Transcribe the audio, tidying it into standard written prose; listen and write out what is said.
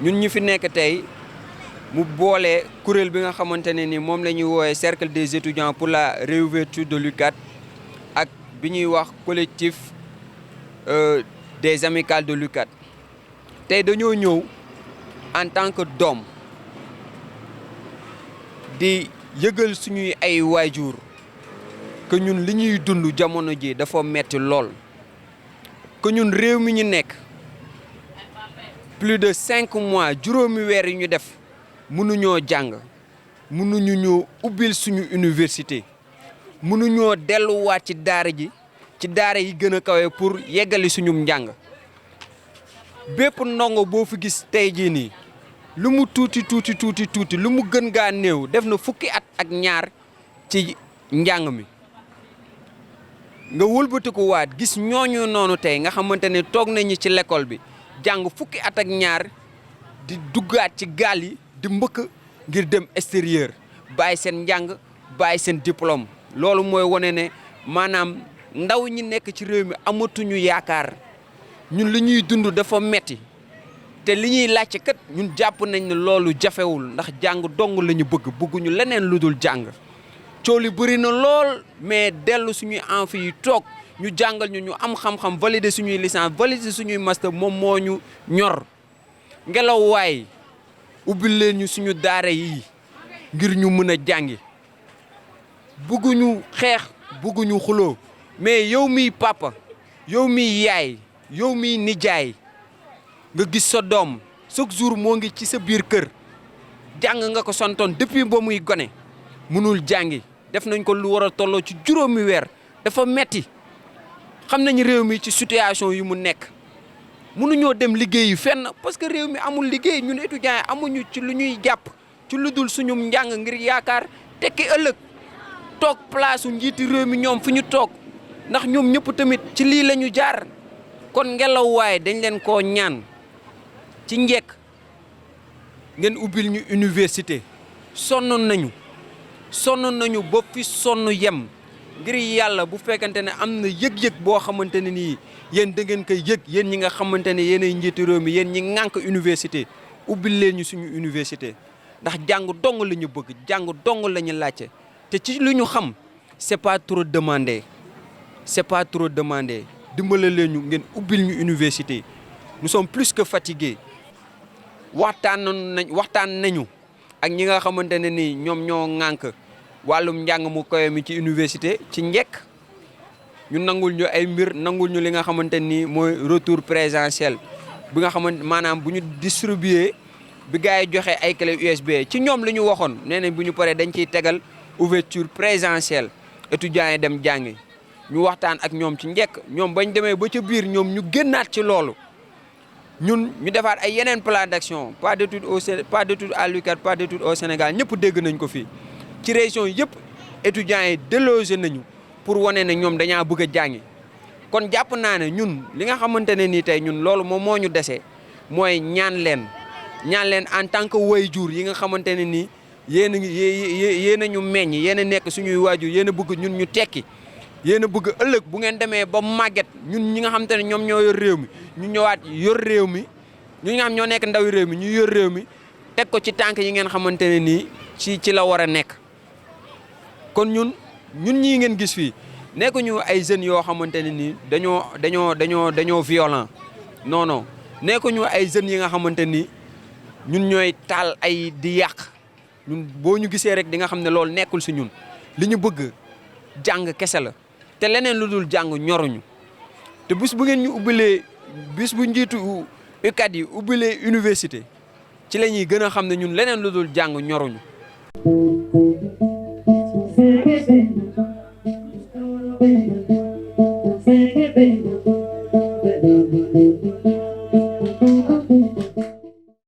ñun ñu fi nekk tey mu boole kuréel bi nga xamante ne ni moom la ñuy woowee cercle des étudiants pour la réouverture de l'UCAD ak bi ñuy wax collectif des amicales de l'UCAD tey dañoo ñëw en tant que doom di yëgal suñuy ay waajur que ñun li ñuy dund jamono ji dafa metti lool que ñun réew mi ñu nekk plus de 5 mois juróomi weer yi ñu def mënuñoo jàng mënuñu ñoo ubbil suñu université mënuñoo delluwaat ci daara ji ci daara yi gën a kawe pour yeggali suñu njàng bépp ndongo boo fi gis tey jii nii lu mu tuuti lu mu gën gaa néew def na fukki at ak ñaar ci njàng mi nga wëlbatiku waat gis ñooñu noonu tey nga xamante ne toog nañu ci l'école bi jàng fukki at ak ñaar di duggaat ci gaal yi di mbëkk ngir dem extérieur bàyyi seen njàng bàyyi seen diplôme loolu mooy wane ne maanaam ndaw ñi nekk ci réew mi amatuñu yaakaar ñun li ñuy dund dafa metti te li ñuy laajte kat ñun jàpp nañ ne loolu jafewul ndax jàng dong la ñu bëgguñu leneen lu dul jàng coow li bëri na lool mais dellu suñuy amphi yi toog ñu jàngal ñu am xam-xam valider suñuy licence valider suñuy master moom moo ñu ñor ngelaw waay ubbil leen ñu suñu daara yi ngir ñu mën a jàngi bëgguñu xeex bëgguñu xuloo mais yow miy papa yow miy yaay yow miy nijaay nga gis sa doom chaque jour moo ngi ci sa biir kër jàng nga ko santoon depuis ba muy gone mënul jàngi def nañ ko lu war a tolloo ci juróomi weer dafa metti xam nañu réew mi ci situation yi mu nekk mënuñoo dem liggéeyi fenn parce que réew mi amul liggéey ñun étudiants yi amuñu ci lu ñuy jàpp ci lu dul suñu njàng ngir yaakaar tekki ëllëg toog place su njiiti réew mi ñoom fu ñu toog ndax ñoom ñëpp tamit ci lii la ñu jaar kon ngelaw waaye dañ leen koo ñaan ci njëkk ngeen ubbil ñu université sonn nañu ba fi sonn yem ngir yàlla bu fekkante ne am na yëg-yëg boo xamante ne nii yéen da ngeen koy yëg yéen ñi nga xamante ne yéenay njiitu réew mi yéen ñi ŋànk université ubbil leen ñu suñu université ndax jàng dong la ñu bëgg jàng dong la ñu laajte te ci lu ñu xam c'est pas trop demandé dimbale leen ñu ngeen ubbil ñu université nous sommes plus que fatigués waxtaan nañu ak ñi nga xamante ne nii ñoom ñoo ŋànk wàllum njàng mu kawe mi ci université ci njëkk ñu nangul ñu ay mbir nangul ñu li nga xamante ni mooy retour présentiel bi nga xamante maanaam bu ñu distribuer bi gars yi joxe ay clé USB ci ñoom li ñu waxoon nee nañ bu ñu paree dañ ciy tegal ouverture présentielle étudiants yi dem jàngi ñu waxtaan ak ñoom ci njëkk ñoom bañ demee ba ca biir ñoom ñu génnaat ci loolu ñun ñu defaat ay yeneen plan d'action pas d'études à l'UCAD pas d'études au Sénégal ñëpp dégg nañ ko fii ci région yëpp étudiants yi délogé nañu pour wane ne ñoom dañaa bëgg a jàngi kon jàpp naa ne ñun li nga xamante ne nii tey ñun loolu moom moo ñu dese mooy ñaan leen en tant que waajur yi nga xamante ne nii yéen a ñu meññ yéen a nekk suñuy waajur yéen a bëgg ñun ñu tekki yéen a bëgg ëllëg bu ngeen demee ba màgget ñun ñi nga xamante ne ñoom ñoo yor réew mi ñu ñëwaat yor réew mi ñu nga xam ñoo nekk ndawi réew mi ñu yor réew mi teg ko ci tànk yi ngeen xamante ne nii ci la war a nekk kon ñun ñii ngeen gis fii nekkuñu ay jeunes yoo xamante ne nii dañoo violent non nekkuñu ay jeunes yi nga xamante ni ñun ñooy taal ay di yàq ñun boo ñu gisee rek di nga xam ne loolu nekkul si ñun li ñu bëgg jàng kese la te leneen lu dul jàng ñoruñu te bis bu ngeen ñu ubbilee bis bu njiitu UCAD yi ubbilee université ci la ñuy gën a xam ne ñun leneen lu dul jàng ñoruñu